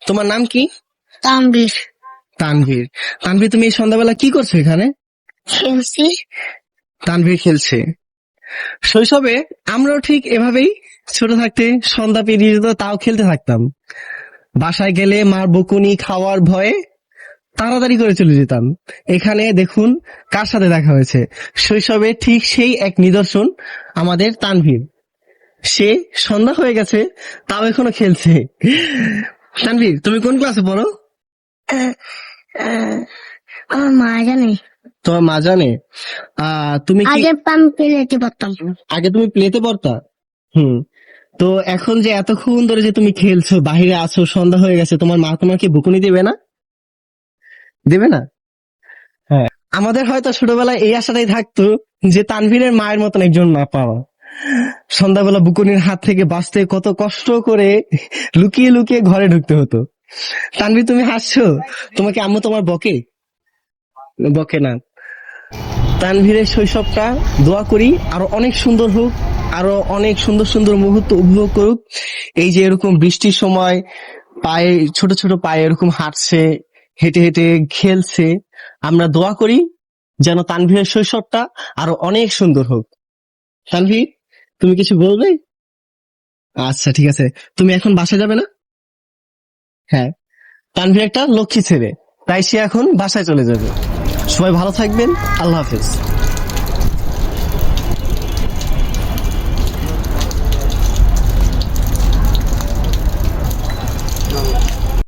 তোমার নাম কি? তানভীর। তানভীর। তানভীর, তুমি এই সন্ধ্যাবেলা কি করছো এখানে? খেলছি। তানভীর খেলছে। শৈশবে আমরাও ঠিক এভাবেই ছোট থাকতে সন্ধ্যা পেরিয়ে যেত, তাও খেলতে থাকতাম। বাসায় গেলে মার বকুনি খাওয়ার ভয়ে তাড়াতাড়ি করে চলে যেতাম। এখানে দেখুন কার সাথে দেখা হয়েছে। শৈশবে ঠিক সেই এক নিদর্শন আমাদের তানভীর। সে সন্ধ্যা হয়ে গেছে, তাও এখনো খেলছে। তানভীর, তুমি কোন ক্লাসে পড়ো? আহ, আহ, আমার মা জানে। তোমার মা জানে। তুমি কি আগে আমি পেলেতে পারতাম। আগে তুমি প্লেতে পড়তা? হুম। তো এখন যে এতক্ষণ ধরে যে তুমি খেলছো, বাহিরে আছো, সন্ধ্যা হয়ে গেছে, তোমার মা তোমাকে বকুনি দেবে না? দেবে না? হ্যাঁ। আমাদের হয়তো ছোটবেলায় এই আশাটাই থাকতো যে তানভীরের মায়ের মতন একজন মা পাওয়া। সন্ধ্যাবেলা বুকুনির হাত থেকে বাঁচতে কত কষ্ট করে লুকিয়ে লুকিয়ে ঘরে ঢুকতে হতো। তানভীর, তুমি হাসছো? তোমাকে আম্মু তোমার বকে? বকে না। তানভীরের শৈশবটা দোয়া করি আরো অনেক সুন্দর হোক, আরো অনেক সুন্দর সুন্দর মুহূর্ত উপভোগ করুক। এই যে এরকম বৃষ্টির সময় পায়ে ছোট ছোট পায়ে এরকম হাঁটছে, হেঁটে হেঁটে খেলছে, আমরা দোয়া করি যেন তানভীরের শৈশবটা আরো অনেক সুন্দর হোক। তানভীর, তুমি কিছু বলবে? আচ্ছা, ঠিক আছে। তুমি এখন বাসায় যাবে না? হ্যাঁ। তানভীর একটা লক্ষ্মী ছেলে, তাই সে এখন বাসায় চলে যাবে। সবাই ভালো থাকবেন। আল্লাহ হাফেজ।